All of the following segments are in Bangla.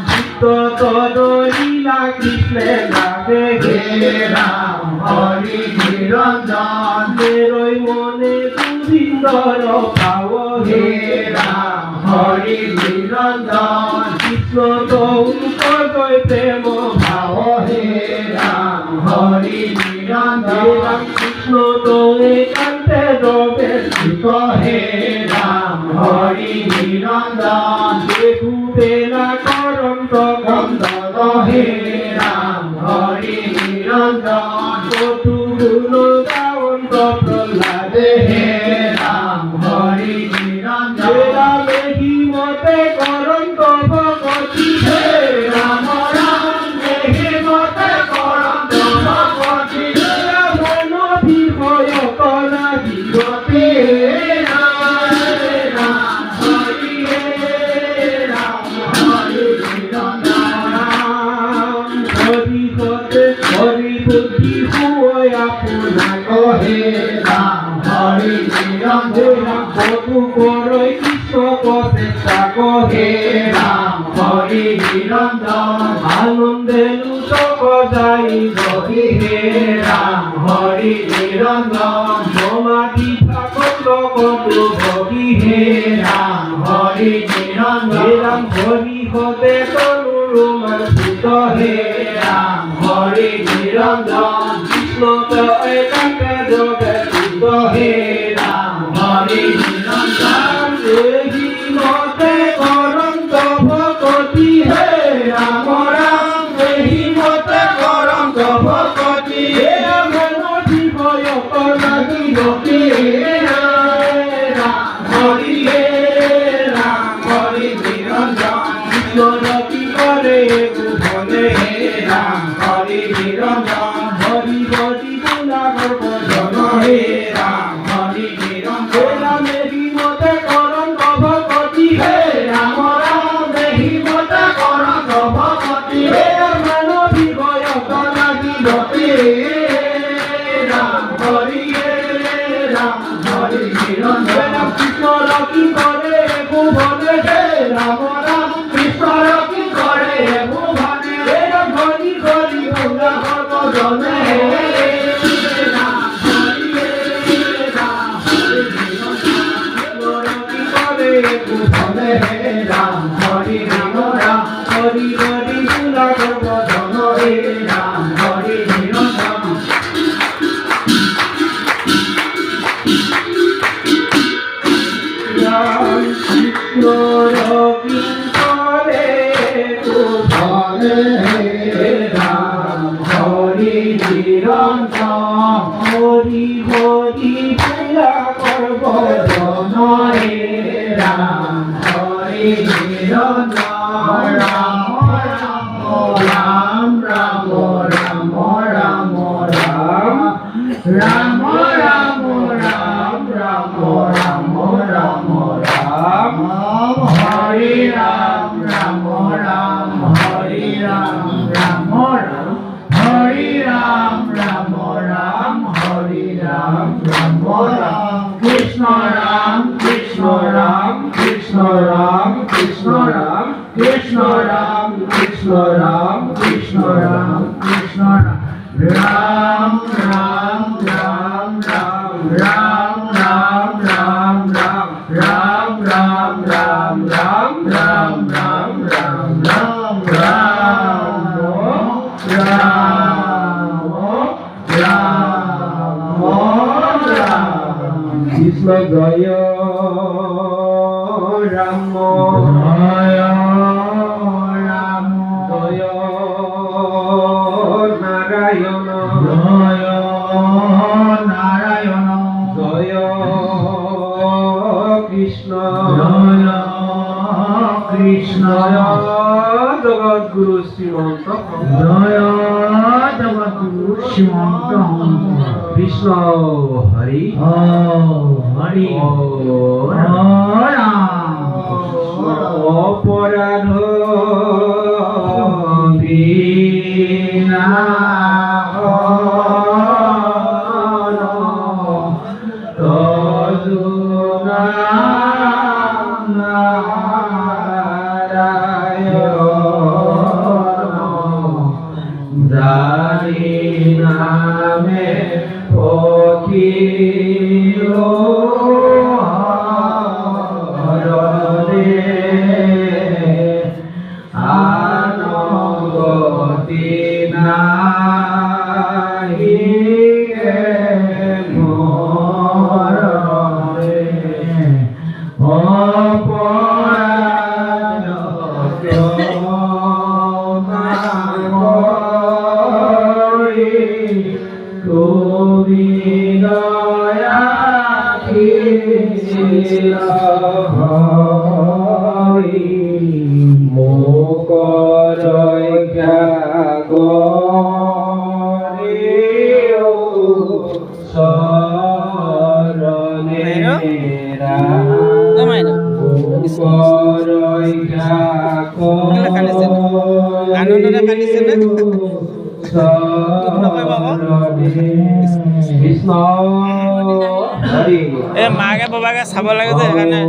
চিত্ত লীলা কৃষ্ণে লাগে হে রাম হরি নিরঞ্জন মেরই মনে গোবিন্দর ভাব হে রাম হরি নিরঞ্জন কৃষ্ণ তৈ প্রেম ভাব হে রাম হরি নিরঞ্জন কৃষ্ণ তৈ কান্তে রবে হে রাম হরি নিরঞ্জন দেখু বেলা করন্ত গন্ধ হে রাম হরি নিরঞ্জন কটু গুণ গাওন্ত প্রহ্লাদ হে রাম হরি নিরঞ্জন মেঘি মতে করন্ত ভগতি হে রাম রাম মেঘি মতে করন্ত ভগতি মন বিভয় কলা বিগতি হরি বুদ্ধি হুয় আপনাক হে রাম হরি নিরঞ্জন বধু করই কৃষ্ণ চেষ্টা হে রাম হরি নিরঞ্জন আনন্দে লুটক যাই গহি হে রাম হরি নিরঞ্জন সমাধি ঠাকুর কটু ভগি হে রাম হরি নিরঞ্জন রাম হরি হতে তনুরুমান্বিত হে রাম হরি নিরঞ্জন কৃষ্ণ একাকে জগে হে রাম হরি নিরঞ্জন দেহি মতে করন্ত ভগতি হে রাম রাম দেহি মতে করন্ত ভগতি হে মন জীবয় করণি গতি হে রাম হরি নিরঞ্জন কৃষ্ণ রতি করে ভুবনে হে রাম হরি নিরঞ্জন হরি হরি গুণা গর্ব জন হে রাম হরি নিরঞ্জন মেঘি মতে করন্ত ভগতি হে রাম রাম মেঘি মতে করন্ত ভগতি হে মানবী ভয় কলা বিগতি রাম হরি নিরঞ্জন কৃষ্ণ রতি করে ভুবনে হে রাম রাম কৃষ্ণ রতি করে ভুবনে হে হরি হরি গুণা গর্ব জন হে রাম হরি রাম হরি হরি গুণা গর্ব জন হে রাম হরি নিরঞ্জন কৃষ্ণ রবি করে ভুবনে হে রাম হরি নিরঞ্জন হরি হরি গুণা গর্ব জন হে রাম হরি নিরঞ্জন রাম রাম রাম রাম রাম রাম রাম রাম রাম রাম রাম রাম রাম হরি রাম রাম রাম হরি রাম রাম রাম হরি রাম রাম রাম হরি রাম রাম রাম কৃষ্ণ রাম কৃষ্ণ রাম কৃষ্ণ রাম কৃষ্ণ রাম কৃষ্ণ রাম কৃষ্ণ রাম কৃষ্ণ রাম কৃষ্ণ রাম রাম রাম রাম রাম রাম রাম রাম রাম রাম রাম রাম রাম রাম রাম রাম রাম কৃষ্ণ জয় রাম জয় রাম জয় নারায়ণ জয় নারায়ণ জয় কৃষ্ণ জয় কৃষ্ণ জগদ্গুরু শ্রীমন্ত জয় জগদ্গুরু শ্রীমন্ত কৃষ্ণ হরি হরি অপরাধ নারায়ণ আনগতি নাহি মৰমে অপৰাধ কৰি তুমি দয়াশীল হৈ মোক ৰক্ষা কৰি শৰণে আনন্দৰে কান্দিছে নে? কৃষ্ণ এই মাকে বাবাকে চাব লাগে যে সেইকাৰণে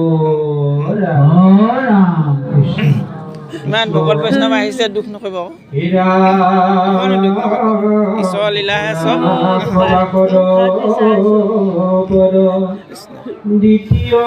ইমান ভকত বৈষ্ণৱ আহিছে দুখ নকৰিব আকৌ ঈশ্বৰৰ লীলাহে চব দ্বিতীয়